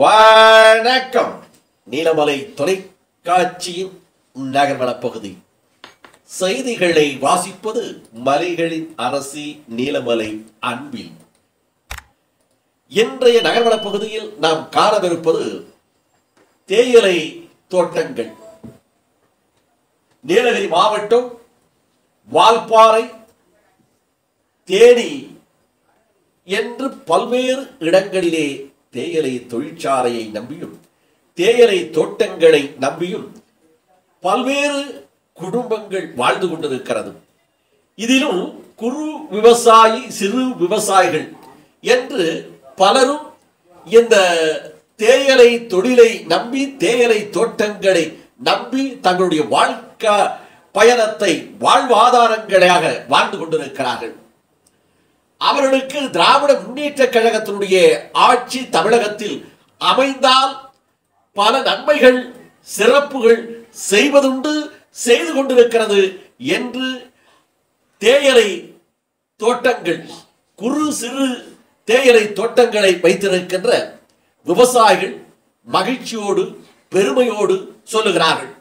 வணக்கம். நீலமலை தொலைக்காட்சியின் நகர்வள பகுதி செய்திகளை வாசிப்பது மலைகளின் அரசி நீலமலை அன்பில். இன்றைய நகர்வள பகுதியில் நாம் காணவிருப்பது தேயிலை தோட்டங்கள். நீலகிரி மாவட்டம் வால்பாறை, தேனி என்று பல்வேறு இடங்களிலே தேயிலை தொழிற்சாலையை நம்பியும் தேயிலை தோட்டங்களை நம்பியும் பல்வேறு குடும்பங்கள் வாழ்ந்து கொண்டிருக்கிறது. இதிலும் குறு விவசாயி, சிறு விவசாயிகள் என்று பலரும் இந்த தேயிலை தொழிலை நம்பி, தேயிலை தோட்டங்களை நம்பி தங்களுடைய வாழ்க்கை பயணத்தை வாழ்வாதாரங்களாக வாழ்ந்து கொண்டிருக்கிறார்கள். அவர்களுக்கு திராவிட முன்னேற்ற கழகத்தினுடைய ஆட்சி தமிழகத்தில் அமைந்தால் பல நன்மைகள், சிறப்புகள் செய்வதுண்டு, செய்து கொண்டிருக்கிறது என்று தேயிலை தோட்டங்கள், குறு சிறு தேயிலை தோட்டங்களை வைத்திருக்கின்ற விவசாயிகள் மகிழ்ச்சியோடு, பெருமையோடு சொல்லுகிறார்கள்.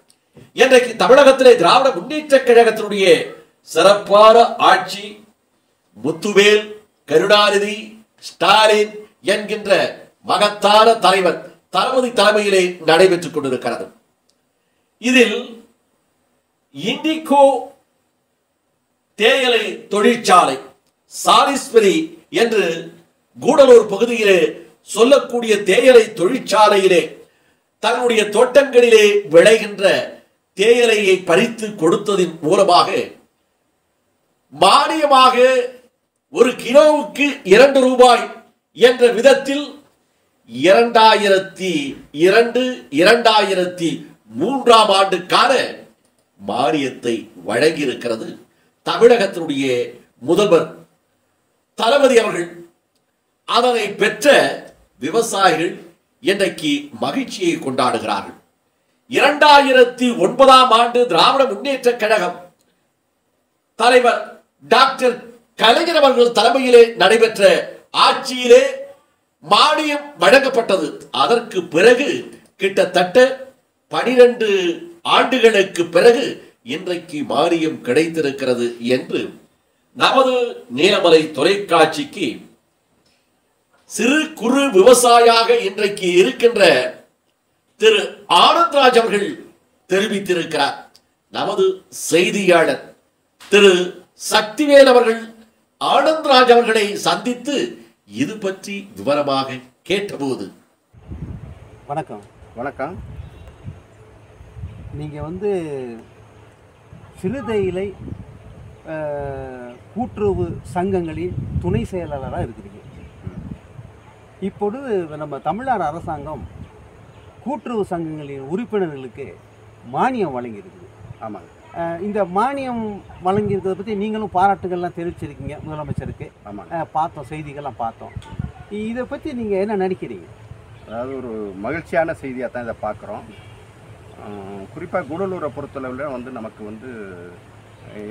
இன்றைக்கு தமிழகத்திலே திராவிட முன்னேற்ற கழகத்தினுடைய சிறப்பான ஆட்சி முத்துவேல், கருணாநிதி, ஸ்டாலின் என்கின்ற மகத்தான தலைவர் தளபதி தலைமையிலே நடைபெற்றுக் கொண்டிருக்கிறது. இதில் இண்டிகோ தேயிலை தொழிற்சாலை, சாலிஸ்பரி என்று கூடலூர் பகுதியிலே சொல்லக்கூடிய தேயிலை தொழிற்சாலையிலே தன்னுடைய தோட்டங்களிலே விளைகின்ற தேயிலையை பறித்து கொடுத்ததின் மூலமாக மானியமாக ஒரு கிலோவுக்கு 2 ரூபாய் என்ற விதத்தில் 2002-2003 ஆண்டுக்கான மானியத்தை வழங்கியிருக்கிறது தமிழகத்தினுடைய முதல்வர் தளபதி அவர்கள். அதனை பெற்ற விவசாயிகள் இன்றைக்கு மகிழ்ச்சியை கொண்டாடுகிறார்கள். 2009 ஆண்டு திராவிட முன்னேற்ற கழகம் தலைவர் டாக்டர் கலைஞர் அவர்கள் தலைமையிலே நடைபெற்ற ஆட்சியிலே மானியம் வழங்கப்பட்டது. அதற்கு பிறகு கிட்டத்தட்ட 12 ஆண்டுகளுக்கு பிறகு இன்றைக்கு மானியம் கிடைத்திருக்கிறது என்று நமது நீலமலை தொலைக்காட்சிக்கு சிறு குறு விவசாயியாக இன்றைக்கு இருக்கின்ற திரு ஆனந்த்ராஜ் அவர்கள் தெரிவித்திருக்கிறார். நமது செய்தியாளர் திரு சக்திவேல் அவர்கள் ஆனந்த்ராஜ் அவர்களை சந்தித்து இது பற்றி விவரமாக கேட்டபோது, வணக்கம். வணக்கம். நீங்கள் சிறு தேயிலை கூட்டுறவு சங்கங்களின் துணை செயலாளராக இருக்கிறீங்க. இப்பொழுது நம்ம தமிழ்நாடு அரசாங்கம் கூட்டுறவு சங்கங்களின் உறுப்பினர்களுக்கு மானியம் வழங்கியிருக்குது. ஆமாங்க. இந்த மானியம் வழங்கியிருக்கிறத பற்றி நீங்களும் பாராட்டுகள்லாம் தெரிவிச்சிருக்கீங்க முதலமைச்சருக்கு. ஆமாம், பார்த்தோம், செய்திகள்லாம் பார்த்தோம். இதை பற்றி நீங்கள் என்ன நினைக்கிறீங்க? அதாவது ஒரு மகிழ்ச்சியான செய்தியாக தான் இதை பார்க்குறோம். குறிப்பாக கூடலூரை பொறுத்தளவில் நமக்கு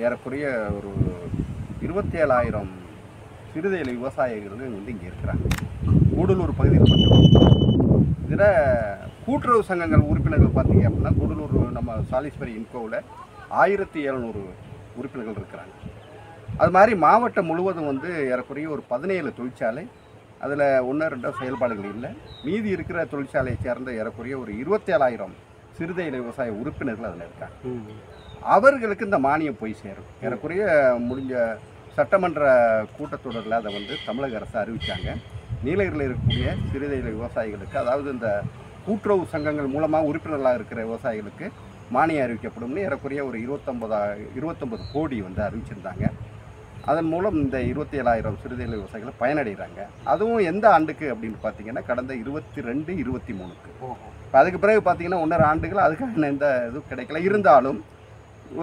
ஏறக்குறைய ஒரு 27,000 சிறுதேயிலை விவசாயிகள் இங்கே இருக்கிறாங்க. கூடலூர் பகுதியில் மட்டும். இதில் கூட்டுறவு சங்கங்கள் உறுப்பினர்கள் பார்த்தீங்க அப்படின்னா கூடலூர் நம்ம சாலிஸ்பரி இன்கோவில் 1700 உறுப்பினர்கள் இருக்கிறாங்க. அது மாதிரி மாவட்டம் முழுவதும் ஏறக்குறைய ஒரு 17 தொழிற்சாலை, அதில் 1-2 செயல்பாடுகள் இல்லை. மீதி இருக்கிற தொழிற்சாலையை சேர்ந்த ஏறக்குறைய ஒரு 27,000 சிறுதேயிலை விவசாய உறுப்பினர்கள் அதில் இருக்காங்க. அவர்களுக்கு இந்த மானியம் போய் சேரும். ஏறக்குறைய முடிஞ்ச சட்டமன்ற கூட்டத்தொடரில் அதை தமிழக அரசு அறிவித்தாங்க. நீலகிரியில் இருக்கக்கூடிய சிறுதேயிலை விவசாயிகளுக்கு, அதாவது இந்த கூட்டுறவு சங்கங்கள் மூலமாக உறுப்பினர்களாக இருக்கிற விவசாயிகளுக்கு மானியம் அறிவிக்கப்படும்னு ஏறக்குறைய ஒரு 29 கோடி அறிவிச்சிருந்தாங்க. அதன் மூலம் இந்த 27,000 சிறுதேயிலை விவசாயிகள் பயனடைகிறாங்க. அதுவும் எந்த ஆண்டுக்கு அப்படின்னு பார்த்தீங்கன்னா கடந்த 22-23க்கு. இப்போ அதுக்கு பிறகு பார்த்தீங்கன்னா 1.5 ஆண்டுகள் அதுக்கான எந்த இதுவும் கிடைக்கல. இருந்தாலும்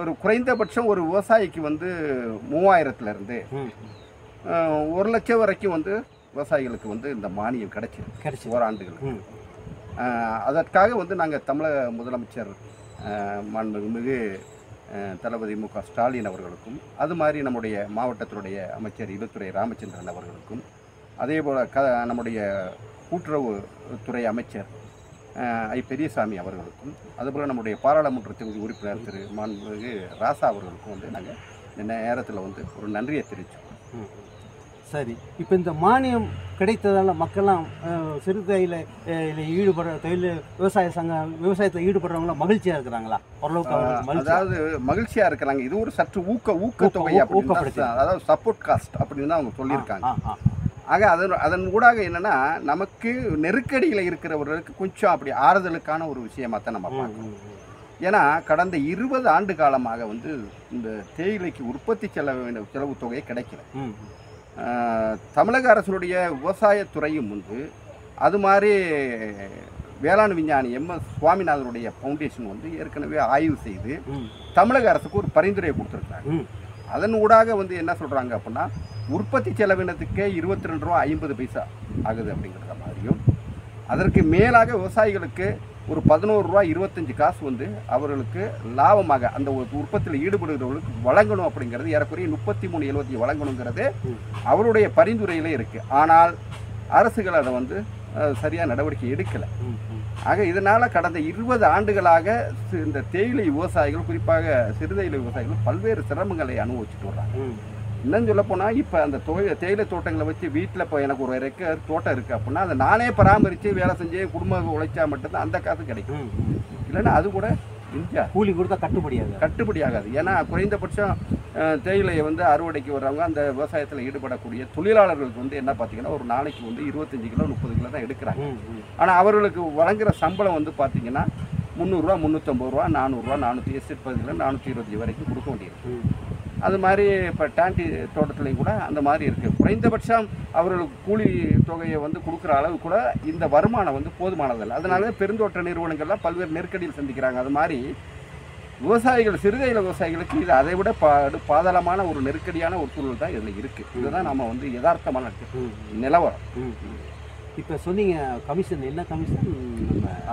ஒரு குறைந்தபட்சம் ஒரு விவசாயிக்கு 3000-லேருந்து 1 லட்சம் வரைக்கும் விவசாயிகளுக்கு இந்த மானியம் கிடைச்சி ஓராண்டுகளுக்கு. அதற்காக நாங்கள் தமிழக முதலமைச்சர் மாண்புமிகு தளபதி மு க ஸ்டாலின் அவர்களுக்கும், அது மாதிரி நம்முடைய மாவட்டத்தினுடைய அமைச்சர் இலுத்துறை ராமச்சந்திரன் அவர்களுக்கும், அதே போல் நம்முடைய கூட்டுறவுத்துறை அமைச்சர் ஐ பெரியசாமி அவர்களுக்கும், அதுபோல் நம்முடைய பாராளுமன்ற தொகுதி உறுப்பினர் திரு மாண்புமிகு ராசா அவர்களுக்கும் வந்து நாங்கள் இந்த நேரத்தில் வந்து ஒரு நன்றியை தெரிவித்தோம். சரி, இப்போ இந்த மானியம் கிடைத்ததால் மக்கள்லாம் சிறுதொழில தொழில் விவசாயத்தில் ஈடுபடுறவங்களாம் மகிழ்ச்சியாக இருக்கிறாங்களா? ஓரளவுக்கு அதாவது மகிழ்ச்சியாக இருக்கிறாங்க. இது ஒரு சற்று ஊக்கத்தொகை, அதாவது சப்போர்ட் காஸ்ட் அப்படின்னு தான் அவங்க சொல்லியிருக்காங்க. ஆக அதன் ஊடாக என்னன்னா நமக்கு நெருக்கடியில் இருக்கிறவர்களுக்கு கொஞ்சம் அப்படி ஆறுதலுக்கான ஒரு விஷயமா தான் நம்ம பார்க்கணும். ஏன்னா கடந்த 20 ஆண்டு காலமாக வந்து இந்த தேயிலைக்கு உற்பத்தி செலவு தொகை கிடைக்கல. தமிழக அரசுடைய விவசாயத்துறையும் வந்து அது மாதிரி வேளாண் விஞ்ஞானி MS சுவாமிநாதனுடைய ஃபவுண்டேஷன் வந்து ஏற்கனவே ஆய்வு செய்து தமிழக அரசுக்கு ஒரு பரிந்துரையை கொடுத்துருக்காங்க. அதன் ஊடாக வந்து என்ன சொல்கிறாங்க அப்படின்னா, உற்பத்தி செலவினத்துக்கே 22 ரூபா 50 பைசா ஆகுது அப்படிங்கிற மாதிரியும், அதற்கு மேலாக விவசாயிகளுக்கு ஒரு 11 ரூபா 25 காசு வந்து அவர்களுக்கு லாபமாக அந்த உற்பத்தியில் ஈடுபடுகிறவர்களுக்கு வழங்கணும் அப்படிங்கிறது ஏறக்குறைய 33.70 வழங்கணுங்கிறது அவருடைய பரிந்துரையிலே இருக்குது. ஆனால் அரசுகள் அதை வந்து சரியாக நடவடிக்கை எடுக்கலை. ஆக இதனால் கடந்த 20 ஆண்டுகளாக இந்த தேயிலை விவசாயிகள், குறிப்பாக சிறுதேயிலை விவசாயிகள் பல்வேறு சிரமங்களை அனுபவிச்சுட்டு வர்றாங்க. இன்னும் சொல்ல போனால் இப்போ அந்த தேயிலை தோட்டங்களை வச்சு வீட்டில் இப்போ எனக்கு ஒரு ஏக்கர் தோட்டம் இருக்குது அப்படின்னா அதை நானே பராமரித்து வேலை செஞ்சு குடும்பம் உழைச்சா மட்டும்தான் அந்த காசு கிடைக்கும். இல்லைன்னா அது கூட கூலி கொடுத்தா கட்டுப்படியாகாது. ஏன்னா குறைந்தபட்சம் தேயிலையை வந்து அறுவடைக்கு வர்றவங்க அந்த விவசாயத்தில் ஈடுபடக்கூடிய தொழிலாளர்களுக்கு வந்து என்ன பார்த்தீங்கன்னா ஒரு நாளைக்கு வந்து 25 கிலோ 30 கிலோ தான் எடுக்கிறாங்க. ஆனால் அவர்களுக்கு வழங்குகிற சம்பளம் வந்து பார்த்தீங்கன்னா 300 ரூபா 350 ரூபா 400 ரூபா 480 420 வரைக்கும் கொடுக்க வேண்டியிருக்கு. அது மாதிரி இப்போ டாண்டி தோட்டத்துலேயும் கூட அந்த மாதிரி இருக்குது. குறைந்தபட்சம் அவர்களுக்கு கூலி தொகையை வந்து கொடுக்குற அளவு கூட இந்த வருமானம் வந்து போதுமானதில்லை. அதனால பெருந்தோட்ட நிறுவனங்கள்லாம் பல்வேறு நெருக்கடியில் சந்திக்கிறாங்க. அது மாதிரி விவசாயிகள், சிறுதேயிலை விவசாயிகளுக்கு இது அதை விட பாதாளமான ஒரு நெருக்கடியான ஒரு சூழல் தான் இதில் இருக்குது. இதுதான் நம்ம வந்து யதார்த்தமான நிலவரம். இப்போ சொன்னீங்க கமிஷன், என்ன கமிஷன்?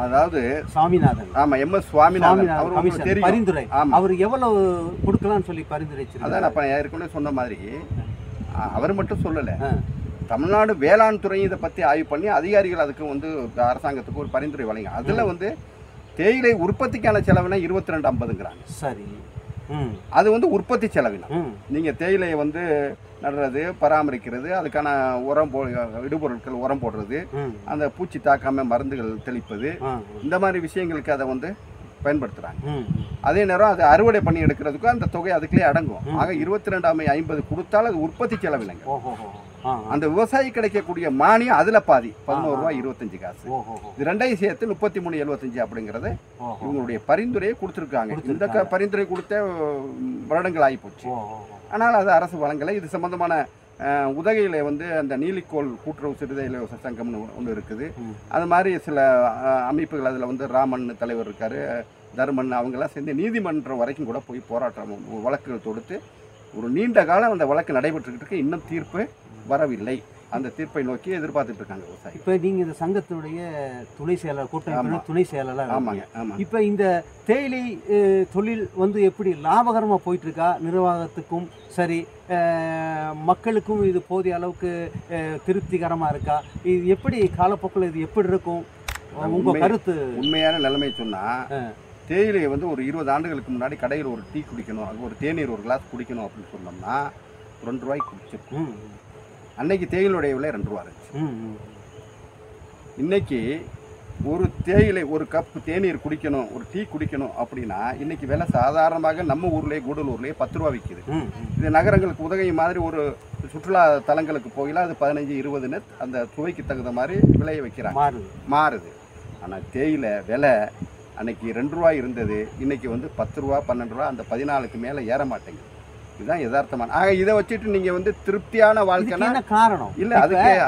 அதாவது சாமிநாதன். ஆமாம், MS சுவாமிநாதன் அவர் பரிந்துரை. அவர் எவ்வளவு கொடுக்கலாம்னு சொல்லி பரிந்துரைச்சு? அதான் அப்போ ஏற்கனவே சொன்ன மாதிரி அவர் மட்டும் சொல்லலை, தமிழ்நாடு வேளாண் துறை இதை பற்றி ஆய்வு பண்ணி அதிகாரிகள் அதுக்கு வந்து அரசாங்கத்துக்கு ஒரு பரிந்துரை வழங்க. அதில் வந்து தேயிலை உற்பத்திக்கான செலவினா 22.50ங்கிறாங்க. சரி, அது வந்து உற்பத்தி செலவினம். நீங்கள் தேயிலையை வந்து நடுறது, பராமரிக்கிறது, அதுக்கான உரம் இடுபொருட்கள் உரம் போடுறது, அந்த பூச்சி தாக்காம மருந்துகள் தெளிப்பது, இந்த மாதிரி விஷயங்களுக்கு அதை வந்து பயன்படுத்துகிறாங்க. அதே நேரம் அதை அறுவடை பண்ணி எடுக்கிறதுக்கும் அந்த தொகை அதுக்குள்ளே அடங்கும். ஆக 22.50 கொடுத்தால் அது உற்பத்தி செலவினங்க. அந்த விவசாயி கிடைக்கக்கூடிய மானியம் அதில் பாதி 11 ரூபா 25 காசு. இது ரெண்டையும் சேர்த்து 33.75 அப்படிங்கிறது இவங்களுடைய பரிந்துரையை கொடுத்துருக்காங்க. இந்த பரிந்துரை கொடுத்த வருடங்கள் ஆகிப்போச்சு. ஆனால் அது அரசு வழங்கலை. இது சம்பந்தமான உதகையில் வந்து அந்த நீலிக்கோள் கூட்டுறவு சிறுதேயிலை சங்கம்னு ஒன்று இருக்குது. அது மாதிரி சில அமைப்புகள், அதில் வந்து ராமன் தலைவர் இருக்கார், தர்மன், அவங்கெல்லாம் சேர்ந்து நீதிமன்றம் வரைக்கும் கூட போய் போராட்டம் வழக்குகள் தொடுத்து ஒரு நீண்ட காலம் அந்த வழக்கு நடைபெற்றுக்கிட்டு இருக்கு. இன்னும் தீர்ப்பு வரவில்லை. அந்த தீர்ப்பை நோக்கி எதிர்பார்த்துட்டு இருக்காங்க விவசாயி. இப்போ நீங்கள் இந்த சங்கத்தினுடைய துணை செயலாளர், கூட்டமைப்பு துணை செயலாளர். ஆமாங்க, ஆமாம். இப்போ இந்த தேயிலை தொழில் வந்து எப்படி லாபகரமாக போயிட்டுருக்கா? நிர்வாகத்துக்கும் சரி, மக்களுக்கும் இது போதிய அளவுக்கு திருப்திகரமாக இருக்கா? இது எப்படி காலப்போக்கில் இது எப்படி இருக்கும் உங்கள் கருத்து? உண்மையான நிலைமை சொன்னால், தேயிலையை வந்து ஒரு 20 ஆண்டுகளுக்கு முன்னாடி கடையில் ஒரு டீ குடிக்கணும், அது ஒரு தேநீர் ஒரு கிளாஸ் குடிக்கணும் அப்படின்னு சொன்னோம்னா 2 ரூபாய்க்கு குடிச்சிருக்கும். அன்னைக்கு தேயிலுடைய விலை 2 ரூபா இருந்துச்சு. இன்னைக்கு ஒரு தேயிலை, ஒரு கப் தேநீர் குடிக்கணும், ஒரு டீ குடிக்கணும் அப்படின்னா இன்னைக்கு விலை சாதாரணமாக நம்ம ஊர்லேயே, கூடலூர்லேயே 10 ரூபா விற்கிது. இது நகரங்களுக்கு உதகை மாதிரி ஒரு சுற்றுலா தலங்களுக்கு போகலாம், அது 15-20ன்னு அந்த சுவைக்கு தகுந்த மாதிரி விலையை வைக்கிறாங்க, மாறுது. ஆனால் தேயிலை விலை அன்னைக்கு 2 ரூபா இருந்தது, இன்னைக்கு வந்து 10 ரூபா 12 ரூபா, அந்த 14க்கு மேலே ஏற மாட்டேங்குது. இதுதான் யதார்த்தமான. ஆக இதை வச்சுட்டு நீங்க வந்து திருப்தியான வாழ்க்கைனா என்ன காரணம் இல்ல?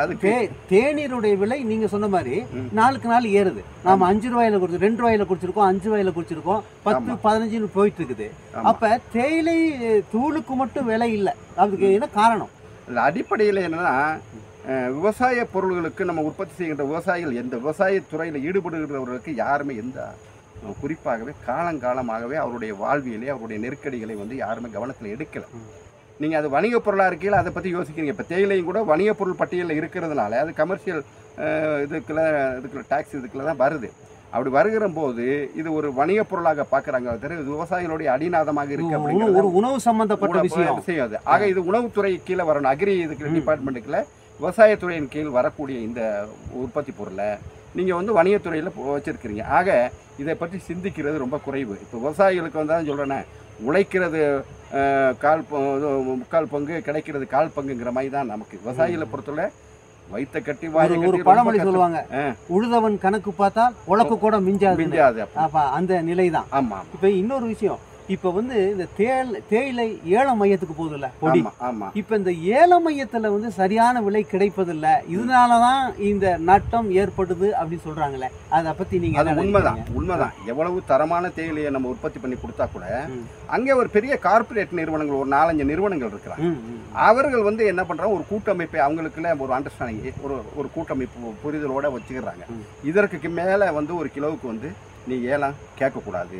அதுக்கு தேநீருடைய விலை நீங்க சொன்ன மாதிரி நாளுக்கு நாள் ஏறுது. நாம 5 ரூபாயில குடிச்சு 2 ரூபாயில குடிச்சிருக்கோம், 5 ரூபாயில குடிச்சிருக்கோம், 10 15 போயிட்டு இருக்குது. அப்ப தேயிலை தூளுக்கு மட்டும் விலை இல்லை, அதுக்கு என்ன காரணம்? அடிப்படையில் என்னன்னா, விவசாய பொருள்களுக்கு நம்ம உற்பத்தி செய்கின்ற விவசாயிகள், எந்த விவசாய துறையில் ஈடுபடுகிறவர்களுக்கு யாருமே குறிப்பாகவே காலங்காலமாகவே அவருடைய வாழ்வியலே, அவருடைய நெருக்கடிகளை வந்து யாருமே கவனத்தில் எடுக்கலை. நீங்கள் அது வணிகப் பொருளாக இருக்கையில் அதை பற்றி யோசிக்கிறீங்க. இப்போ தேயிலையும் கூட வணிகப் பொருள் பட்டியலில் இருக்கிறதுனால அது கமர்ஷியல் இதுக்குள்ள டேக்ஸ் இதுக்குள்ள தான் வருது. அப்படி வருகிற போது இது ஒரு வணிகப் பொருளாக பார்க்குறாங்க. இது விவசாயிகளுடைய அடிநாதமாக இருக்கு அப்படிங்கிறது ஒரு உணவு சம்பந்தப்பட்ட விஷயம் அது. ஆக இது உணவுத்துறை கீழே வரணும். அக்ரி இதுக்கு டிபார்ட்மெண்ட்டுக்குள்ள விவசாயத்துறையின் கீழ் வரக்கூடிய இந்த உற்பத்தி பொருளை நீங்கள் வந்து வணிகத்துறையில் வச்சுருக்கிறீங்க. ஆக இதை பற்றி சிந்திக்கிறது ரொம்ப குறைவு. இப்போ விவசாயிகளுக்கு வந்தால் சொல்கிறேன்னே, உழைக்கிறது முக்கால் பங்கு, கிடைக்கிறது கால் பங்குங்கிற மாதிரி தான் நமக்கு விவசாயிகளை பொறுத்தவரை வைத்த கட்டி ஒரு பழமொழி சொல்லுவாங்க, உழுதவன் கணக்கு பார்த்தா உழக்கு கூட மிஞ்சாது. அப்ப அந்த நிலை தான். ஆமா. இப்ப இன்னொரு விஷயம், இப்ப வந்து இந்த தேயிலை ஏல மையத்துக்கு போகுதுல்ல பொடி. இப்ப இந்த ஏல மையத்துல வந்து சரியான விலை கிடைப்பதில்ல, இதனாலதான் இந்த நட்டம் ஏற்படுது அப்படின்னு சொல்றாங்களே, அதை பத்தி நீங்க? அது உண்மைதான். எவ்வளவு தரமான தேயிலையை நம்ம உற்பத்தி பண்ணி கொடுத்தா கூட அங்கே ஒரு பெரிய கார்பரேட் நிறுவனங்கள், ஒரு 4-5 நிறுவனங்கள் இருக்கிறாங்க. அவர்கள் வந்து என்ன பண்றாங்க, ஒரு கூட்டமைப்பை அவங்களுக்குள்ள ஒரு அண்டர்ஸ்டாண்டிங், ஒரு கூட்டமைப்பு புரிதலோட வச்சுக்கிறாங்க. இதற்கு மேல வந்து ஒரு கிலோவுக்கு வந்து நீ ஏலம் கேட்கக்கூடாது,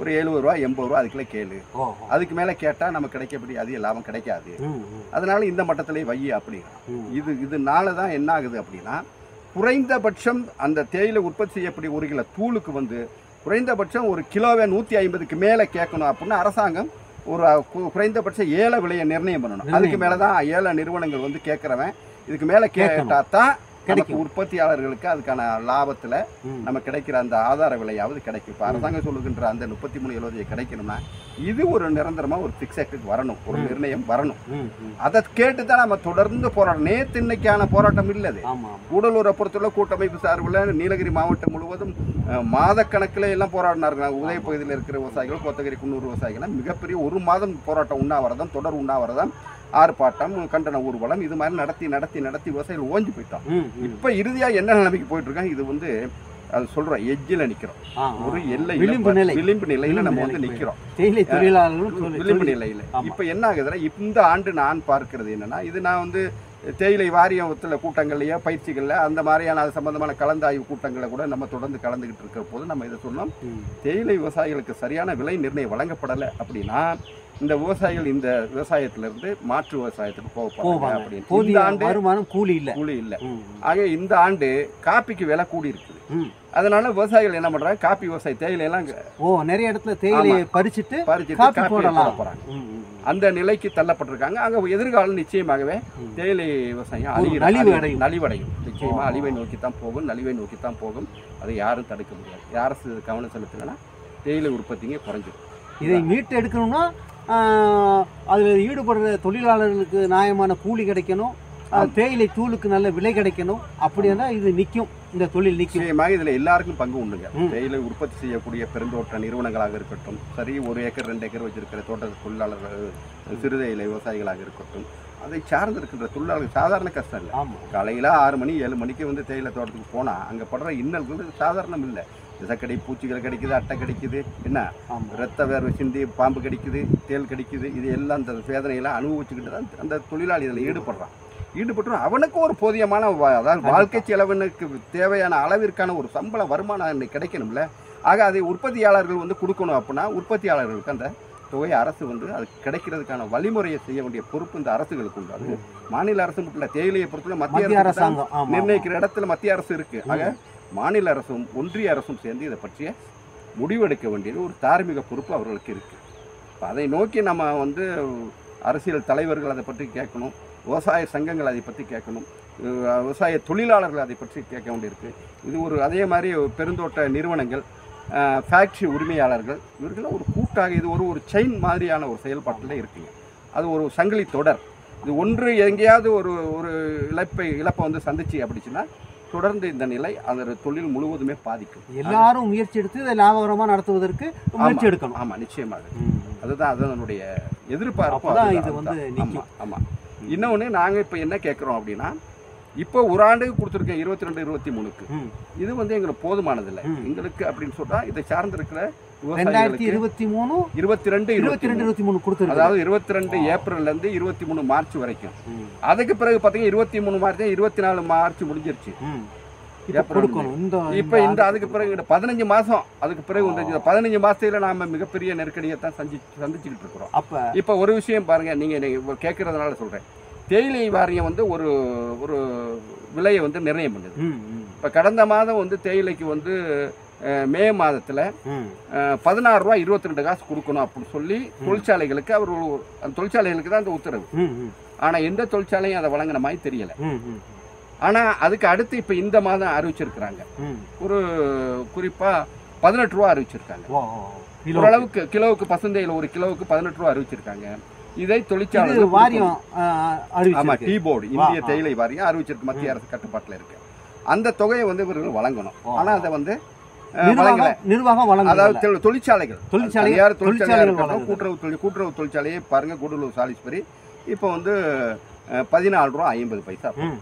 ஒரு 70 ரூபா 80 ரூபா அதுக்குள்ள கேளு, அதுக்கு மேல கேட்டா நமக்கு கிடைக்கப்படி அதிக லாபம் கிடைக்காது, அதனால இந்த மட்டத்திலே வை அப்படி. இதனாலதான் என்ன ஆகுது அப்படின்னா, குறைந்தபட்சம் அந்த தேயிலை உற்பத்தி செய்யக்கூடிய ஒரு கிலோ தூளுக்கு வந்து குறைந்தபட்சம் ஒரு கிலோவை 150க்கு மேல கேட்கணும் அப்படின்னு அரசாங்கம் ஒரு குறைந்தபட்ச ஏல விலையை நிர்ணயம் பண்ணணும். அதுக்கு மேலதான் ஏல நிறுவனங்கள் வந்து கேட்கறவன் இதுக்கு மேல கேட்டா தான் நமக்கு உற்பத்தியாளர்களுக்கு அதுக்கான லாபத்துல நம்ம கிடைக்கிற அந்த ஆதார விலையாவது கிடைக்கும். இப்போ அரசாங்கம் சொல்லுகின்ற அந்த 33.70 கிடைக்கணும்னா இது ஒரு நிரந்தரமா ஒரு பிக்ஸெக்டுக்கு வரணும், ஒரு நிர்ணயம் வரணும். அதை கேட்டுதான் நம்ம தொடர்ந்து போராட்டம். நேற்று இன்னைக்கான போராட்டம் இல்லது. கூடலூரை பொறுத்துள்ள கூட்டமைப்பு சார்பில் நீலகிரி மாவட்டம் முழுவதும் மாதக்கணக்கில் எல்லாம் போராடினார்கள். உதய பகுதியில் இருக்கிற விவசாயிகள், கோத்தகிரி குன்னூர் விவசாயிகள் மிகப்பெரிய 1 மாதம் போராட்டம், உண்ணாவிரதம், தொடர் உண்ணாவிரதம், ஆர்ப்பாட்டம், கண்டன ஊர்வலம், இது மாதிரி நடத்தி விவசாயிகள் ஓஞ்சி போயிட்டோம். இப்ப இறுதியா என்ன நிலைமைக்கு போயிட்டு இருக்காங்க, இது வந்து அது சொல்றோம், எஜ்ஜில் நிக்கிறோம், ஒரு எல்லை விளிம்பு நிலையில நம்ம வந்து நிக்கிறோம், விளிம்பு நிலையில. இப்ப என்ன ஆகுதுன்னா, இந்த ஆண்டு நான் பார்க்கிறது என்னன்னா, இது நான் வந்து தேயிலை வாரியத்தில் கூட்டங்கள்லையோ பயிற்சிகள்ல அந்த மாதிரியான அது சம்பந்தமான கலந்தாய்வு கூட்டங்களை கூட நம்ம தொடர்ந்து கலந்துகிட்டு இருக்கிற போது நம்ம இதை சொன்னோம், தேயிலை விவசாயிகளுக்கு சரியான விலை நிர்ணயம் வழங்கப்படலை அப்படின்னா இந்த விவசாயிகள் இந்த விவசாயத்திலிருந்து மாற்று விவசாயத்துக்கு போவாங்க அப்படின்னு. இந்த ஆண்டு வருமானம் கூலி இல்ல. ஆக இந்த ஆண்டு காப்பிக்கு விலை கூடி இருக்குது. அதனால விவசாயிகள் என்ன பண்றாங்க, காப்பி விவசாய தேயிலை எல்லாம் நிறைய இடத்துல தேயிலையை பறிச்சுட்டு காப்பி போட போறாங்க. அந்த நிலைக்கு தள்ளப்பட்டிருக்காங்க. அங்க எதிர்காலம் நிச்சயமாகவே தேயிலை விவசாயம் நலிவடையும். நிச்சயமா அழிவை நோக்கித்தான் போகும். அதை யாரும் தடுக்க முடியாது. அரசு கவனம் செலுத்தலைன்னா தேயிலை உற்பத்திங்க குறைஞ்சிடும். இதை மீட்டு எடுக்கணும்னா அதில் ஈடுபடுற தொழிலாளர்களுக்கு நியாயமான கூலி கிடைக்கணும், தேயிலை தூளுக்கு நல்ல விலை கிடைக்கணும். அப்படின்னா இது நிற்கும், இந்த தொழில் நிற்கும். நிச்சயமாக இதில் எல்லாருக்கும் பங்கு உண்டுங்க. தேயிலை உற்பத்தி செய்யக்கூடிய பெருந்தோட்ட நிறுவனங்களாக இருக்கட்டும், சரி 1 ஏக்கர் 2 ஏக்கர் வச்சிருக்கிற தோட்ட தொழிலாளர்கள், சிறு தேயிலை விவசாயிகளாக இருக்கட்டும், அதை சார்ந்து இருக்கின்ற தொழிலாளர்கள் சாதாரண கஷ்டம் இல்லை. காலையில் 6 மணி 7 மணிக்கு வந்து தேயிலை தோட்டத்துக்கு போனால் அங்கே படுற இன்னல்கள் சாதாரணம் இல்லை. விசக்கடி, பூச்சிகள் கிடைக்குது, அட்டை கிடைக்குது, என்ன ரத்த வேர்வை சிந்தி பாம்பு கிடைக்குது, தேல் கிடைக்குது, இது எல்லாம் அந்த வேதனையெல்லாம் அனுபவிச்சுக்கிட்டு தான் அந்த தொழிலாளி இதில் ஈடுபட்டு அவனுக்கும் ஒரு போதியமான, அதாவது வாழ்க்கை செலவனுக்கு தேவையான அளவிற்கான ஒரு சம்பள வருமானம் இன்னைக்கு கிடைக்கணும்ல. ஆக அதை உற்பத்தியாளர்கள் வந்து கொடுக்கணும். அப்படின்னா உற்பத்தியாளர்களுக்கு அந்த தொகை அரசு வந்து அது கிடைக்கிறதுக்கான வழிமுறையை செய்ய வேண்டிய பொறுப்பு இந்த அரசுகளுக்கு உண்டு. அது மாநில அரசு மட்டும் இல்லை, தேயிலையை பொறுத்தவரை மத்திய அரசாங்கம் நிர்ணயிக்கிற இடத்துல மத்திய அரசு இருக்கு. ஆக மாநில அரசும் ஒன்றிய அரசும் சேர்ந்து இதை பற்றிய முடிவெடுக்க வேண்டியது ஒரு தார்மீக பொறுப்பு அவர்களுக்கு இருக்கு. அதை நோக்கி நம்ம வந்து அரசியல் தலைவர்கள் அதை பற்றி கேட்கணும், விவசாய சங்கங்கள் அதை பற்றி கேட்கணும், விவசாய தொழிலாளர்கள் அதை பற்றி கேட்க வேண்டியிருக்கு. இது ஒரு அதே மாதிரி பெருந்தோட்ட நிறுவனங்கள், ஃபேக்ட்ரி உரிமையாளர்கள், இவர்களாம் ஒரு கூட்டாக இது ஒரு செயின் மாதிரியான ஒரு செயல்பாட்டில் இருக்குங்க. அது ஒரு சங்கிலி தொடர். இது ஒன்று எங்கேயாவது ஒரு இழப்பை வந்து சந்திச்சு அப்படிச்சுன்னா தொடர்ந்து இந்த நிலை அந்த தொழில் முழுவதுமே பாதிக்கும். எல்லாரும் முயற்சி எடுத்து இதை லாபகரமாக நடத்துவதற்கு முயற்சி எடுக்கணும். ஆமாம், நிச்சயமாக. அதுதான் அதனுடைய எதிர்பார்ப்பு. இது வந்து ஆமாம். இன்னொன்று நாங்கள் இப்போ என்ன கேட்குறோம் அப்படின்னா, இப்போ ஒரு ஆண்டுக்கு கொடுத்துருக்கேன் 22-23க்கு, இது வந்து எங்களுக்கு போதுமானதில்லை எங்களுக்கு அப்படின்னு சொன்னால் இதை சார்ந்திருக்கிற 2022-23 கொடுத்துருக்கு. அதாவது 22 ஏப்ரல்ல இருந்து 23 மார்ச் வரைக்கும். அதுக்கு பிறகு பார்த்தீங்கன்னா 23 மார்ச் 24 மார்ச் முடிஞ்சிருச்சு. இப்போ கொடுக்கணும். இந்த அதுக்கு பிறகு 15 மாதம் அதுக்கு பிறகு வந்து 15 மாதத்துல நாம் மிகப்பெரிய நெருக்கடியை தான் சந்திச்சுக்கிட்டு இருக்கிறோம். அப்போ இப்போ ஒரு விஷயம் பாருங்கள், நீங்கள் கேட்குறதுனால சொல்கிறேன். தேயிலை வாரியம் வந்து ஒரு ஒரு விலையை வந்து நிர்ணயம் பண்ணுது. இப்போ கடந்த மாதம் வந்து தேயிலைக்கு வந்து மே மாதத்தில் 16 ரூபா 22 காசு கொடுக்கணும் அப்படின்னு சொல்லி தொழிற்சாலைகளுக்கு அவர் அந்த தொழிற்சாலைகளுக்கு தான் அந்த உத்தரவு. ஆனால் எந்த தொழிற்சாலையும் அதை வழங்கின மாதிரி தெரியலை. ஆனால் அதுக்கு அடுத்து இப்போ இந்த மாதம் அறிவிச்சிருக்கிறாங்க. ஒரு குறிப்பாக 18 ரூபா அறிவிச்சிருக்காங்க. ஓரளவுக்கு கிலோவுக்கு பசுந்தையில் ஒரு கிலோவுக்கு 18 ரூபா அறிவிச்சிருக்காங்க. இதை தொழிற்சாலை வாரியம் ஆமாம், டீ போர்டு இந்திய தேயிலை வாரியம் அறிவிச்சிருக்கு. மத்திய அரசு கட்டுப்பாட்டில் இருக்கு. அந்த தொகையை வந்து இவர்கள் வழங்கணும். ஆனால் அதை வந்து நிர்வாகம் அதாவது தொழிற்சாலைகள் கூட்டுறவு தொழிற்சாலையை பாருங்க. கூடலூர் சாலிஸ்பரி இப்போ வந்து 14 ரூபா 50 பைசா.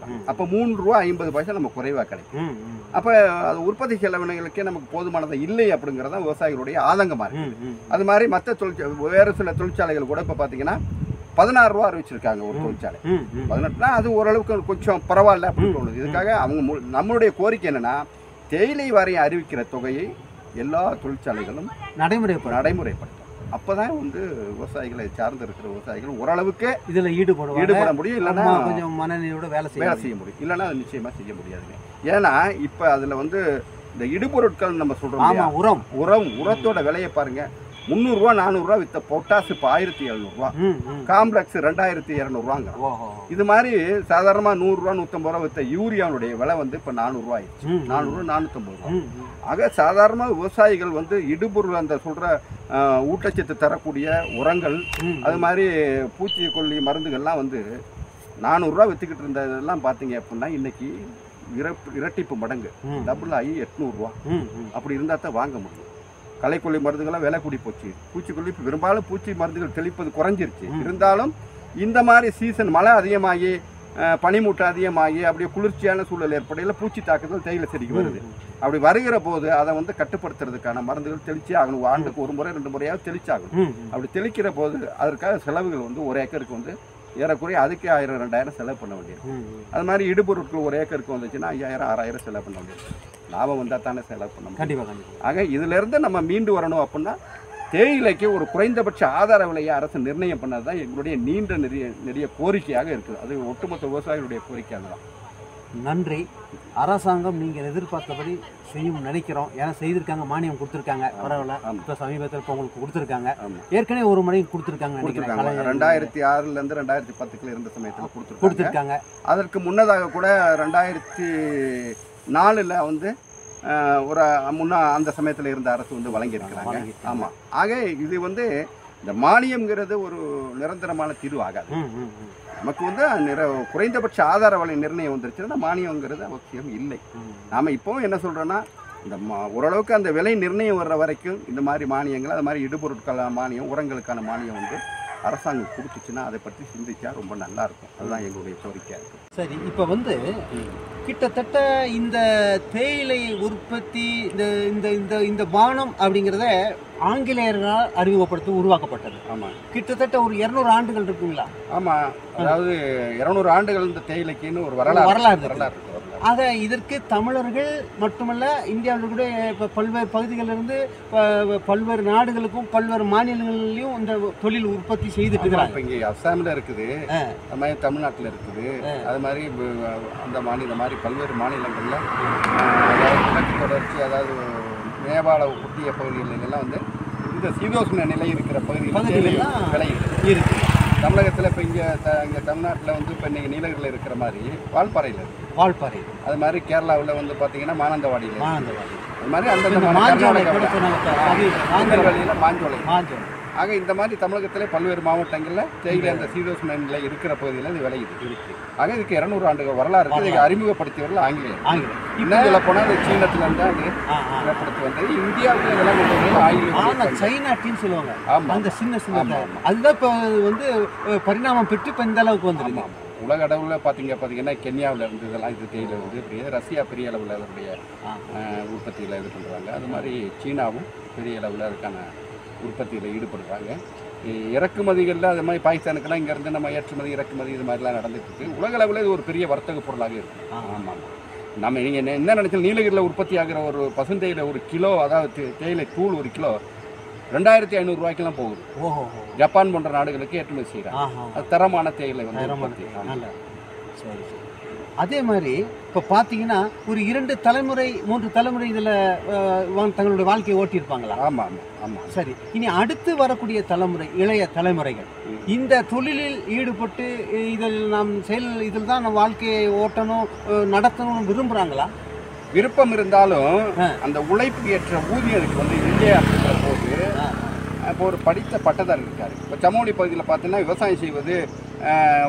அப்போ 3 ரூபா 50 பைசா நம்ம குறைவாக கிடைக்கும். அப்போ அது உற்பத்தி செலவினங்களுக்கே நமக்கு போதுமானது இல்லை அப்படிங்கிறதான் விவசாயிகளுடைய ஆதங்கமாக இருக்கு. அது மாதிரி மற்ற வேறு சில தொழிற்சாலைகள் கூட இப்போ பார்த்தீங்கன்னா 16 ரூபா அறிவிச்சிருக்காங்க ஒரு தொழிற்சாலை. 18னா அது ஓரளவுக்கு கொஞ்சம் பரவாயில்ல அப்படின்னு தோணுது. இதுக்காக அவங்க நம்மளுடைய கோரிக்கை என்னன்னா, தேயிலை வாரியம் அறிவிக்கிற தொகையை எல்லா தொழிற்சாலைகளும் நடைமுறைப்படுத்தும். அப்பதான் வந்து விவசாயிகளை சார்ந்து இருக்கிற விவசாயிகள் ஓரளவுக்கு இதுல ஈடுபட முடியும். இல்லைன்னா கொஞ்சம் மனநிலையோட வேலை செய்ய முடியும். இல்லைன்னா அது நிச்சயமா செய்ய முடியாதுங்க. ஏன்னா இப்ப அதுல வந்து இந்த இடுபொருட்கள் நம்ம சொல்றோம், உரத்தோட விலையை பாருங்க. 300 ரூபா 400 ரூபா வித்த பொட்டாசு இப்போ 1700 ரூபா, காம்ப்ளெக்ஸ் 2200 ரூபாங்க. இது மாதிரி சாதாரணமா 100 ரூபா 150 ரூபா வித்த யூரியாவுடைய விலை வந்து இப்போ 400 ரூபாய், 400 450 ரூபா. ஆக சாதாரண விவசாயிகள் வந்து இடுபொருள் அந்த சொல்ற ஊட்டச்சத்து தரக்கூடிய உரங்கள், அது மாதிரி பூச்சிக்கொல்லி மருந்துகள்லாம் வந்து 400 ரூபா வித்துக்கிட்டு இருந்ததெல்லாம் பார்த்தீங்க அப்படின்னா இன்னைக்கு இரட்டிப்பு மடங்கு, டபுள் ஆகி 800 ரூபா. அப்படி இருந்தால் தான் வாங்க முடியும். களைக்கொல்லி மருந்துகள்லாம் விலை கூடி போச்சு. பூச்சிக்கொல்லி பெரும்பாலும் பூச்சி மருந்துகள் தெளிப்பது குறைஞ்சிருச்சு. இருந்தாலும் இந்த மாதிரி சீசன் மழை அதிகமாகி பனிமூட்டை அதிகமாகி அப்படியே குளிர்ச்சியான சூழல் ஏற்படையில் பூச்சி தாக்குதல் தேயிலை செடிக்கு வருது. அப்படி வருகிற போது அதை வந்து கட்டுப்படுத்துறதுக்கான மருந்துகள் தெளிச்சே ஆகணும். ஆண்டுக்கு 1 முறை 2 முறையாவது தெளிச்சாகணும். அப்படி தெளிக்கிற போது அதற்காக செலவுகள் வந்து ஒரு ஏக்கருக்கு வந்து ஏறக்குறைய அதுக்கு 1000 2000 செலவு பண்ண வேண்டியது. அது மாதிரி இடுபொருட்கள் ஒரு ஏக்கருக்கு வந்துச்சுன்னா 5000 6000 செலவு பண்ண வேண்டியது. லாபம் வந்தால் தானே செலவு பண்ண முடியும். கண்டிப்பாக. ஆக இதிலிருந்து நம்ம மீண்டு வரணும் அப்படின்னா தேயிலைக்கு ஒரு குறைந்தபட்ச ஆதார விலையை அரசு நிர்ணயம் பண்ணது தான் எங்களுடைய நீண்ட நிறைய கோரிக்கையாக இருக்குது. அது ஒட்டுமொத்த விவசாயிகளுடைய கோரிக்கையாக தான். நன்றி. அரசாங்கம் நீங்கள் எதிர்பார்த்தபடி செய்யும் நினைக்கிறோம். ஏன்னா செய்திருக்காங்க, மானியம் கொடுத்துருக்காங்க, பரவாயில்ல. இப்போ சமீபத்தில் இப்போ உங்களுக்கு கொடுத்துருக்காங்க. ஏற்கனவே ஒரு முறை கொடுத்துருக்காங்க நினைக்கிறேன். 2006லேருந்து 2010 இருந்த சமயத்தில் கொடுத்துருக்காங்க. அதற்கு முன்னதாக கூட 2004 வந்து ஒரு அந்த சமயத்தில் இருந்த அரசு வந்து வழங்கியிருக்கிறாங்க. ஆமாம். ஆக இது வந்து இந்த மானியம்ங்கிறது ஒரு நிரந்தரமான தீர்வு ஆகாது. நமக்கு வந்து குறைந்தபட்ச ஆதார விலை நிர்ணயம் வந்துருச்சுன்னா மானியங்கிறது அவசியம் இல்லை. நாம் இப்போவும் என்ன சொல்கிறோன்னா, இந்த ஓரளவுக்கு அந்த விலை நிர்ணயம் வர்ற வரைக்கும் இந்த மாதிரி மானியங்கள், அது மாதிரி இடுபொருட்கள் மானியம், உரங்களுக்கான மானியம் வந்து அரசாங்கம் கொடுத்துச்சுன்னா அதை பற்றி சிந்திச்சா ரொம்ப நல்லா இருக்கும். அதுதான் எங்களுடைய கோரிக்கையாக இருக்கும். சரி, இப்போ வந்து கிட்டத்தட்ட இந்த தேயிலை உற்பத்தி இந்த பானம் அப்படிங்கிறத ஆங்கிலேயர்களால் அறிமுகப்படுத்தி உருவாக்கப்பட்டது. ஆமாம். கிட்டத்தட்ட ஒரு 200 ஆண்டுகள் இருக்குங்களா? ஆமாம். அதாவது 200 ஆண்டுகள் இந்த தேயிலைக்குன்னு ஒரு வரலாறு. ஆக இதற்கு தமிழர்கள் மட்டுமல்ல, இந்தியாவில் கூட இப்போ பல்வேறு பகுதிகளிலிருந்து பல்வேறு நாடுகளுக்கும் பல்வேறு மாநிலங்களிலையும் இந்த தொழில் உற்பத்தி செய்துட்டு இருக்கிறாங்க. இப்போ இங்கே அஸ்ஸாமில் இருக்குது, அது மாதிரி தமிழ்நாட்டில் இருக்குது, அது மாதிரி அந்த மாதிரி பல்வேறு மாநிலங்களில், அதாவது கிழக்கு தொடர்ச்சி, அதாவது நேபாள ஒட்டிய பகுதிகளெல்லாம் வந்து இந்த சீதோஷ்ண நிலை இருக்கிற பகுதிகளெல்லாம் விளையுது இருக்குது. தமிழகத்தில் இப்போ இங்கே தமிழ்நாட்டில் வந்து இப்போ இன்றைக்கி நீலகிரியில் இருக்கிற மாதிரி வால்பாறையில் இருக்குது. அது மாதிரி கேரளாவில் வந்து பார்த்தீங்கன்னா மானந்தவாடியில், அது மாதிரி அந்தந்த மாஞ்சோலை. ஆக இந்த மாதிரி தமிழகத்திலே பல்வேறு மாவட்டங்களில் தேயிலை அந்த சீதோஷ்ண நிலை இருக்கிற பகுதியில் இது விளையுது. ஆக இதுக்கு 200 ஆண்டுகள் வரலாறு இருக்குது. இதுக்கு அறிமுகப்படுத்தியவர்கள் ஆங்கிலேயர். இன்னும் இதில் போனால் அது சீனத்துலேருந்து அது ஏற்படுத்தி வந்தது. இந்தியாவுக்கு இதெல்லாம் கொண்டு வந்து ஆங்கிலேயர் சைனா டீன்னு சொல்லுவாங்க. ஆமாம், அந்த சின்ன அதுதான் இப்போ வந்து பரிணாமம் பெற்று இப்போ இந்த அளவுக்கு வந்துருக்கு. உலக அளவில் பார்த்தீங்கன்னா கென்யாவில் இருந்து இதெல்லாம் இது தேயிலை வந்து பெரிய ரஷ்யா பெரிய அளவில் அதனுடைய உற்பத்தியில் இது பண்ணுறாங்க. அது மாதிரி சீனாவும் பெரிய அளவில் அதுக்கான உற்பத்தியில் ஈடுபடுறாங்க. இறக்குமதிகளில் அது மாதிரி பாகிஸ்தானுக்கெல்லாம் இங்கேருந்து நம்ம ஏற்றுமதி இறக்குமதி இது மாதிரிலாம் நடந்துட்டு இருக்கு. உலக அளவில் இது ஒரு பெரிய வர்த்தக பொருளாக இருக்குது. ஆமாம். நம்ம நீங்கள் என்ன நினைச்சா நீலகிரியில் உற்பத்தி ஆகிற ஒரு பசுந்தேயிலை ஒரு கிலோ, அதாவது தேயிலை தூள் ஒரு கிலோ 2500 ரூபாய்க்கெல்லாம் போகுது. ஓஹோ. ஜப்பான் போன்ற நாடுகளுக்கு ஏற்றுமதி செய்கிறாங்க. அது தரமான தேயிலை வந்து உற்பத்தி. சரி சரி. அதே மாதிரி இப்போ பார்த்தீங்கன்னா ஒரு 2 தலைமுறை 3 தலைமுறை இதில் தங்களுடைய வாழ்க்கையை ஓட்டியிருப்பாங்களா? ஆமாம் ஆமாம் ஆமாம். சரி, இனி அடுத்து வரக்கூடிய தலைமுறை, இளைய தலைமுறைகள் இந்த தொழிலில் ஈடுபட்டு இதில் தான் நம்ம வாழ்க்கையை ஓட்டணும் நடத்தணும்னு விரும்புகிறாங்களா? விருப்பம் இருந்தாலும் அந்த உழைப்புக்கு ஏற்ற ஊதியத்துக்கு வந்து இல்லையே அப்படிங்கிற போது இப்போ ஒரு படித்த பட்டதாரி இருக்காரு. இப்போ சமோலி பகுதியில் பார்த்தீங்கன்னா விவசாயம் செய்வது,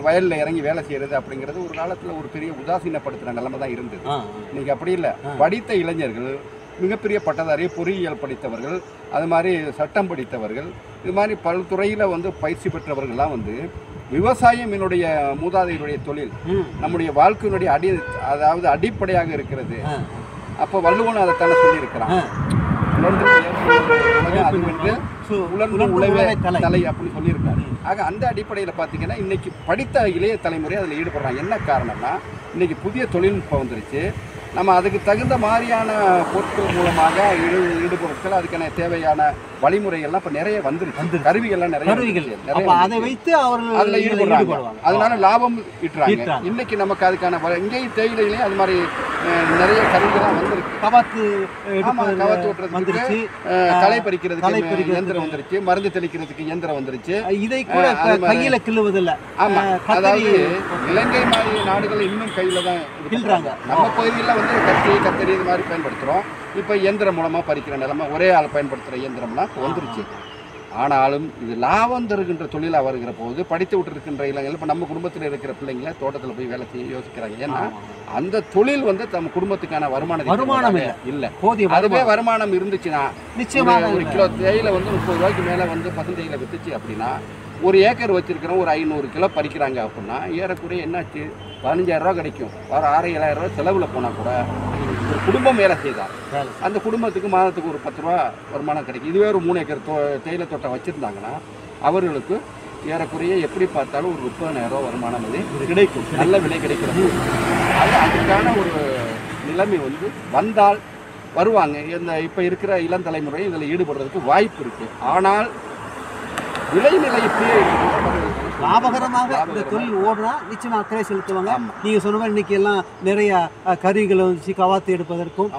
வயலில் இறங்கி வேலை செய்கிறது அப்படிங்கிறது ஒரு காலத்தில் ஒரு பெரிய உதாசீனப்படுத்துகிற நிலைமை தான் இருந்தது. இன்னைக்கு அப்படி இல்லை. படித்த இளைஞர்கள், மிகப்பெரிய பட்டதாரி, பொறியியல் படித்தவர்கள், அது மாதிரி சட்டம் படித்தவர்கள், இது மாதிரி பல்துறையில் வந்து பயிற்சி பெற்றவர்கள்லாம் வந்து விவசாயம் என்னுடைய மூதாதையருடைய தொழில், நம்முடைய வாழ்க்கையினுடைய அதாவது அடிப்படையாக இருக்கிறது. அப்போ வள்ளுவன் அதைத்தானே சொல்லியிருக்கிறான், தலை அப்படின்னு சொல்லியிருக்காரு. ஆக அந்த அடிப்படையில் பார்த்தீங்கன்னா இன்னைக்கு படித்த இளைய தலைமுறை அதில் ஈடுபடுறாங்க. என்ன காரணம்னா இன்னைக்கு புதிய தொழில்நுட்பம் வந்துருச்சு. நம்ம அதுக்கு தகுந்த மாதிரியான பொருட்கள் மூலமாக ஈடுபொருட்கள், அதுக்கான தேவையான வழிமுறைகள்லாம் இப்போ நிறைய வந்துருச்சு. கருவிகள்லாம் நிறைய அதை வைத்து அவர்கள் அதில் ஈடுபடுறாங்க. அதனால லாபம் ஈட்டுறாங்க. இன்னைக்கு நமக்கு அதுக்கான இங்கேயும் தேயிலையிலேயே அது மாதிரி நிறைய கருவிகள்லாம் வந்திருக்கு. கவாத்து ஓட்டுறதுக்கு, களை பறிக்கிறதுக்கு இயந்திரம் வந்துருச்சு, மருந்து தெளிக்கிறதுக்கு இயந்திரம் வந்துருச்சு. இதை கூட கையில கிள்ளுவதில்லை. ஆமா, அதாவது இலங்கை மாதிரி நாடுகள் இன்னும் கையில தான் கிள்றாங்க. நம்ம பகுதியில் வந்து கத்தரி இது மாதிரி பயன்படுத்துகிறோம். இப்போ இயந்திரம் மூலமாக பறிக்கிற நிலைமை, ஒரே ஆள் பயன்படுத்துகிற இயந்திரம்லாம் வந்துருச்சு. ஆனாலும் இது லாபம் தருகின்ற தொழிலாக வருகிற போது படித்து விட்டு இருக்கின்ற இளைஞர்கள், இப்போ நம்ம குடும்பத்தில் இருக்கிற பிள்ளைங்களை தோட்டத்தில் போய் வேலை செய்ய யோசிக்கிறாங்க. ஏன்னா அந்த தொழில் வந்து நம்ம குடும்பத்துக்கான வருமானம் இல்லை. அதுவே வருமானம் இருந்துச்சுன்னா நிச்சயமாக ஒரு கிலோ தேயிலை வந்து 30 ரூபாய்க்கு மேலே வந்து பசுந்தேயிலை வித்துச்சு அப்படின்னா, ஒரு ஏக்கர் வச்சிருக்கிறோம், ஒரு 500 கிலோ பறிக்கிறாங்க அப்படின்னா ஏறக்குறைய என்னாச்சு 15,000 ரூபா கிடைக்கும். வர 6,000-7,000 ரூபா செலவில் போனால் கூட ஒரு குடும்பம் வேலை செய்தார், அந்த குடும்பத்துக்கு மாதத்துக்கு ஒரு 10 ரூபா வருமானம் கிடைக்கும். இதுவே ஒரு 3 ஏக்கர் தேயிலை தோட்டம் வச்சுருந்தாங்கன்னா அவர்களுக்கு ஏறக்குறைய எப்படி பார்த்தாலும் ஒரு 30,000 ரூபா வருமானம் அது கிடைக்கும். நல்ல விலை கிடைக்கிறது. அது அதுக்கான ஒரு நிலைமை வந்து வந்தால் வருவாங்க. இந்த இப்போ இருக்கிற இளம் தலைமுறை இதில் ஈடுபடுறதுக்கு வாய்ப்பு இருக்குது. ஆனால் விளைநிலை இப்படியே லாபகரமாக இந்த தொழில் ஓடுனா நிச்சயமா அக்கறை செலுத்துவாங்க. நீங்க சொன்ன மாதிரி இன்னைக்கு எல்லாம் நிறைய கருவிகளை வந்துச்சு, கவாத்து எடுப்பதற்கும்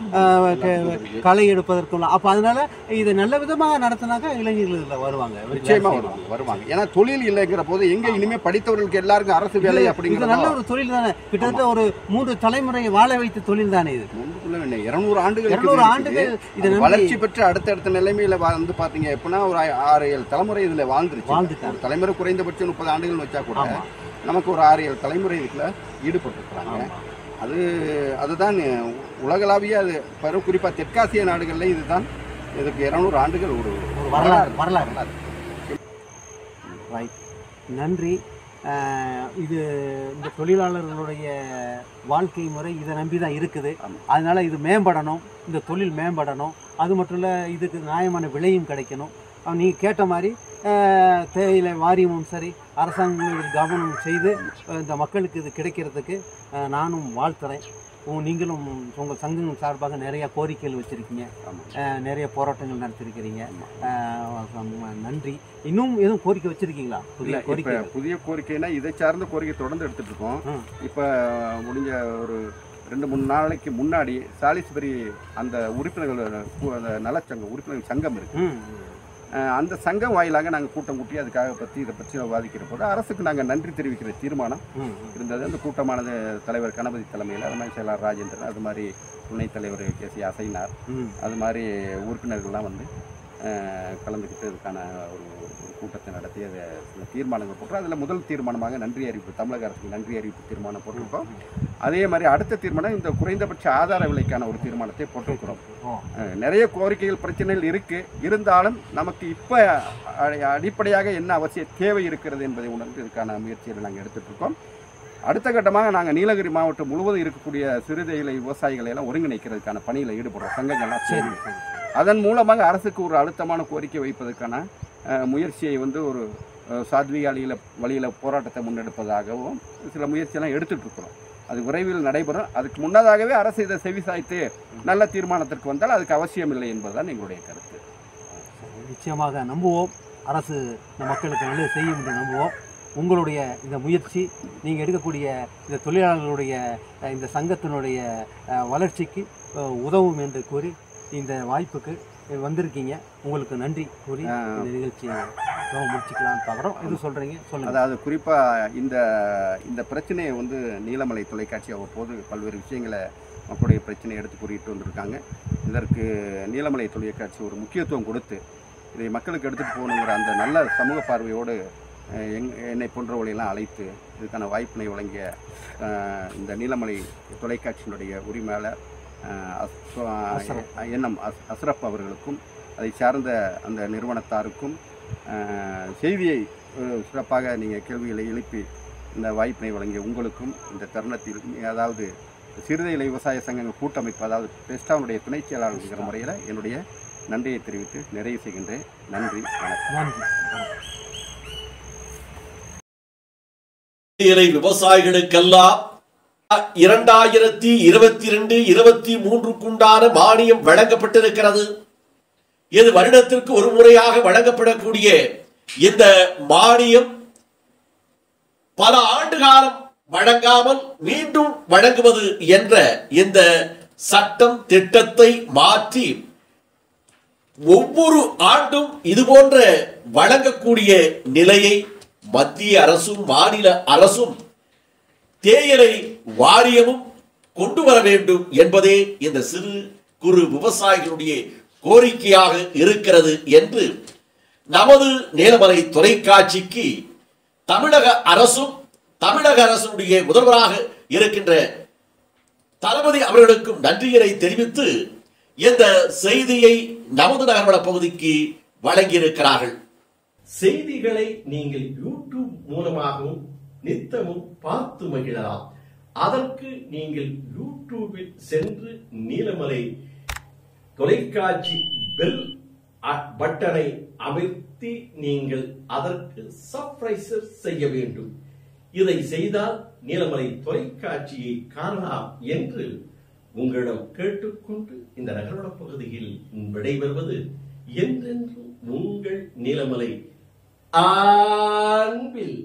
களை எடுப்பதற்கும். அப்ப அதனால இதை நல்ல விதமாக நடத்தினாக்க இளைஞர்கள் வருவாங்க, நிச்சயமா வருவாங்க. ஏன்னா தொழில் இல்லைங்கிற போது எங்க இனிமே படித்தவர்களுக்கு எல்லாருக்கும் அரசு வேலை அப்படிங்கிறது நல்ல ஒரு தொழில் தானே. கிட்டத்தட்ட ஒரு 3 தலைமுறையை வாழ வைத்த தொழில் தானே இது. 200 ஆண்டுகள் இது வளர்ச்சி பெற்று அடுத்தடுத்த நிலைமையில வந்து பாத்தீங்க எப்படின்னா ஒரு 6-7 தலைமுறை இதுல வாழ்ந்துருச்சு. ஒரு தலைமுறை குறைந்தபட்சம் 30 ஆண்டுகள் வச்சா கூட நமக்கு ஒரு 6-7 தலைமுறை இதுல ஈடுபட்டுருக்குறாங்க. அதுதான் உலகளாவிய அது குறிப்பா தெற்காசிய நாடுகள்ல இதுதான் இதுக்கு 200 ஆண்டுகள் ஒரு வரலாறு. நன்றி. இது இந்த தொழிலாளர்களுடைய வாழ்க்கை முறை இதை நம்பி தான் இருக்குது. அதனால் இது மேம்படணும், இந்த தொழில் மேம்படணும். அது மட்டும் இல்லை, இதுக்கு நியாயமான விலையும் கிடைக்கணும். நீங்கள் கேட்ட மாதிரி தேயிலை வாரியமும் சரி, அரசாங்கம் இது கவனம் செய்து இந்த மக்களுக்கு இது கிடைக்கிறதுக்கு நானும் வாழ்த்துறேன். நீங்களும் உங்கள் சங்கம் சார்பாக நிறைய கோரிக்கைகள் வச்சுருக்கீங்க, நிறைய போராட்டங்கள் நடத்திருக்கிறீங்க. நன்றி. இன்னும் எதுவும் கோரிக்கை வச்சுருக்கீங்களா? புதிய கோரிக்கைனா இதை சார்ந்த கோரிக்கை தொடர்ந்து எடுத்துகிட்டு இருக்கோம். இப்போ முடிஞ்ச ஒரு 2-3 நாளைக்கு முன்னாடி சாலிஸ்பரி அந்த உறுப்பினர்கள் அந்த நலச்சங்கம் உறுப்பினர்கள் சங்கம் இருக்குது. அந்த சங்கம் வாயிலாக நாங்கள் கூட்டம் கூட்டி அதுக்காக இதை பற்றி விவாதிக்கிற போது அரசுக்கு நாங்கள் நன்றி தெரிவிக்கிற தீர்மானம் இருந்தது. அந்த கூட்டமானது தலைவர் கணபதி தலைமையில், அது மாதிரி செயலாளர் ராஜேந்திரன், அது மாதிரி துணைத் தலைவர் கேசி அசைனார், அது மாதிரி உறுப்பினர்கள்லாம் வந்து கலந்துக்கிட்டு இதுக்கான ஒரு கூட்டத்தை நடத்தி அதை சில தீர்மானங்கள் போட்டோம். அதில் முதல் தீர்மானமாக நன்றி அறிவிப்பு, தமிழக அரசுக்கு நன்றி அறிவிப்பு தீர்மானம் போட்டிருக்கோம். அதே மாதிரி அடுத்த தீர்மானம் இந்த குறைந்தபட்ச ஆதார விலைக்கான ஒரு தீர்மானத்தை போட்டிருக்கிறோம். நிறைய கோரிக்கைகள் பிரச்சனைகள் இருக்குது. இருந்தாலும் நமக்கு இப்போ அடிப்படையாக என்ன அவசிய தேவை இருக்கிறது என்பதை உணர்ந்து இதுக்கான முயற்சிகளை நாங்கள் எடுத்துகிட்டு இருக்கோம். அடுத்த கட்டமாக நாங்கள் நீலகிரி மாவட்டம் முழுவதும் இருக்கக்கூடிய சிறு தேயிலை விவசாயிகளை எல்லாம் ஒருங்கிணைக்கிறதுக்கான பணியில் ஈடுபடுறோம். சங்கங்கள்லாம் சரி, அதன் மூலமாக அரசுக்கு ஒரு அழுத்தமான கோரிக்கை வைப்பதற்கான முயற்சியை வந்து ஒரு சாத்வீக வழியில் போராட்டத்தை முன்னெடுப்பதாகவும் சில முயற்சியெல்லாம் எடுத்துகிட்டு இருக்கிறோம். அது விரைவில் நடைபெறும். அதுக்கு முன்னதாகவே அரசு இதை செவிசாய்த்து நல்ல தீர்மானத்திற்கு வந்தால் அதுக்கு அவசியம் இல்லை என்பதுதான் எங்களுடைய கருத்து. நிச்சயமாக நம்புவோம், அரசு இந்த மக்களுக்கு நல்லது செய்யும் என்று நம்புவோம். உங்களுடைய இந்த முயற்சி, நீங்கள் எடுக்கக்கூடிய இந்த தொழிலாளர்களுடைய இந்த சங்கத்தினுடைய வளர்ச்சிக்கு உதவும் என்று கூறி இந்த வாய்ப்புக்கு வந்திருக்கீங்க. உங்களுக்கு நன்றி கூறி இந்த நிகழ்ச்சியை முடிச்சுக்கலாம்னு பார்க்குறோம். எது சொல்கிறீங்க சொல்லுங்கள். அதாவது குறிப்பாக இந்த பிரச்சனையை வந்து நீலமலை தொலைக்காட்சி அவ்வப்போது பல்வேறு விஷயங்களை மக்களுடைய பிரச்சனையை எடுத்து கூறிட்டு வந்திருக்காங்க. இதற்கு நீலமலை தொலைக்காட்சி ஒரு முக்கியத்துவம் கொடுத்து இதை மக்களுக்கு எடுத்துகிட்டு போகணுங்கிற அந்த நல்ல சமூக பார்வையோடு என்னை போன்றவர்களெல்லாம் அழைத்து இதுக்கான வாய்ப்பினை வழங்கிய இந்த நீலமலை தொலைக்காட்சியினுடைய உரிமையாளர் என்எம் அஸ்ரப் அவர்களுக்கும் அதை சார்ந்த அந்த நிறுவனத்தாருக்கும் செய்தியை சிறப்பாக நீங்கள் கேள்விகளை எழுப்பி இந்த வாய்ப்பினை வழங்கிய உங்களுக்கும் இந்த தருணத்தில், அதாவது சிறுதையிலை விவசாய சங்க கூட்டமைப்பு, அதாவது பெஸ்டாவுடைய துணை செயலாளர் முறையில் என்னுடைய நன்றியை தெரிவித்து நிறைவு செய்கின்றேன். நன்றி, வணக்கம். விவசாயிகளுக்கெல்லாம் 2022-23 மானியம் வழங்கப்பட்டிருக்கிறது. இது வருடத்திற்கு ஒரு முறையாக வழங்கப்படக்கூடிய இந்த மானியம் பல ஆண்டு காலம் வழங்காமல் மீண்டும் வழங்குவது என்ற இந்த சட்டம் திட்டத்தை மாற்றி ஒவ்வொரு ஆண்டும் இதுபோன்ற வழங்கக்கூடிய நிலையை மத்திய அரசும் மாநில அரசும் தேயிலை வாரியமும் கொண்டு வர வேண்டும் என்பதே இந்த சிறு குறு விவசாயிகளுடைய கோரிக்கையாக இருக்கிறது என்று நமது நீலமலை தொலைக்காட்சிக்கு தமிழக அரசும் தமிழக அரசுடைய முதல்வராக இருக்கின்ற தளபதி அவர்களுக்கும் நன்றியை தெரிவித்து இந்த செய்தியை நமது நகர்வள பகுதிக்கு வழங்கியிருக்கிறார்கள். செய்திகளை நீங்கள் யூடியூப் மூலமாகவும் நித்தமும் பார்த்து மகிழலாம். அதற்கு நீங்கள் யூடியூபில் சென்று நீலமலை தொலைக்காட்சி பெல் பட்டனை அமர்த்தி நீங்கள் அதற்கு சப்ஸ்கிரைப் செய்ய வேண்டும். இதை செய்தால் நீலமலை தொலைக்காட்சியை காணலாம் என்று உங்களிடம் கேட்டுக்கொண்டு இந்த நகர்வள பகுதியில் விடைபெறுவது என்றென்றும் உங்கள் நீலமலை அன்பில்